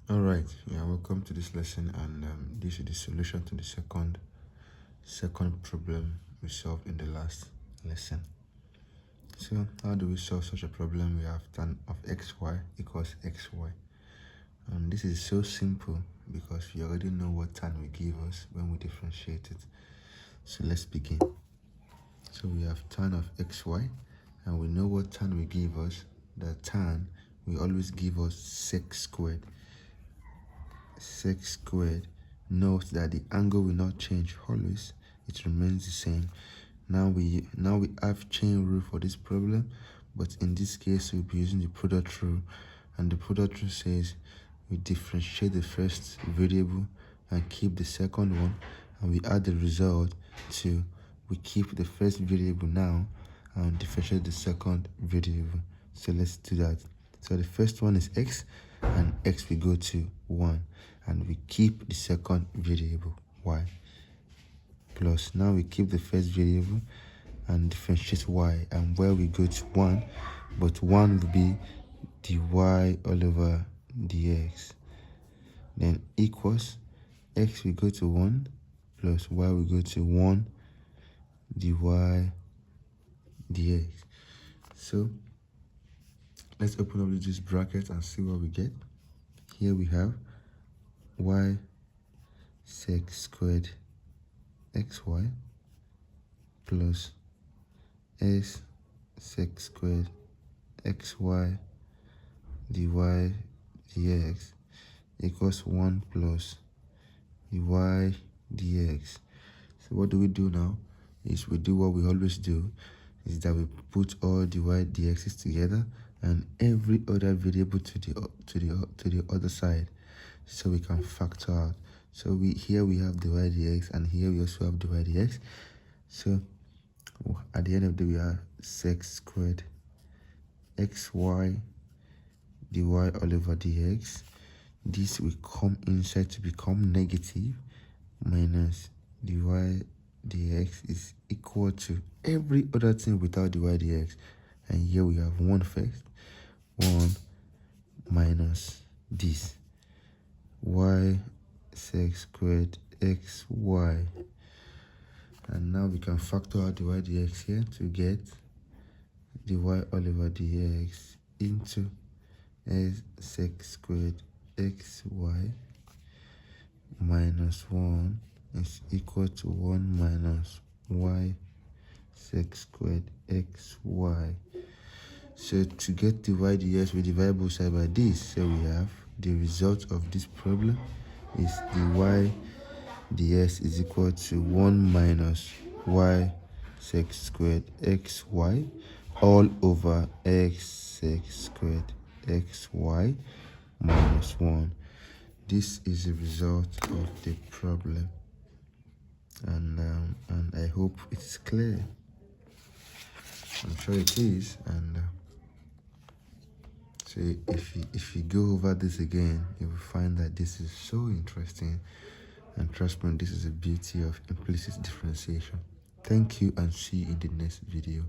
All right, welcome to this lesson, and this is the solution to the second problem we solved in the last lesson. So how do we solve such a problem? We have tan of xy equals xy, and this is so simple because we already know what tan will give us when we differentiate it. So let's begin. So we have tan of xy, and we know what tan will give us. The tan will always give us sec squared. Sec squared. Note that the angle will not change always, it remains the same. Now we have chain rule for this problem, but in this case we'll be using the product rule, and the product rule says we differentiate the first variable and keep the second one, and we add the result to we keep the first variable now and differentiate the second variable. So let's do that. So the first one is x, and x will go to 1, and we keep the second variable y, plus now we keep the first variable and differentiate y, and where we go to 1, but 1 will be dy all over dx, then equals x will go to 1 plus y will go to 1 dy dx. So let's open up this bracket and see what we get. Here we have y sec squared xy plus s sec squared xy dy dx equals 1 plus dy dx. So what do we do now? Is we do what we always do, is that we put all dy dx's together and every other variable to the other side, so we can factor out. So here we have dy dx, and here we also have dy dx. So at the end of the day we have sec squared xy dy all over dx. This will come inside to become negative, minus dy dx is equal to every other thing without dy dx, and here we have 1 first, 1 minus this y sec squared xy, and now we can factor out dy dx here to get dy all over dx into s sec squared xy minus 1 is equal to 1 minus y sec squared xy. So to get dy dx, we divide both sides by this. So we have the result of this problem is dy dx is equal to 1 minus y sec squared xy all over x sec squared xy minus 1. This is the result of the problem, and I hope it's clear. I'm sure it is. And so if you go over this again, you will find that this is so interesting, and trust me, this is the beauty of implicit differentiation. Thank you, and see you in the next video.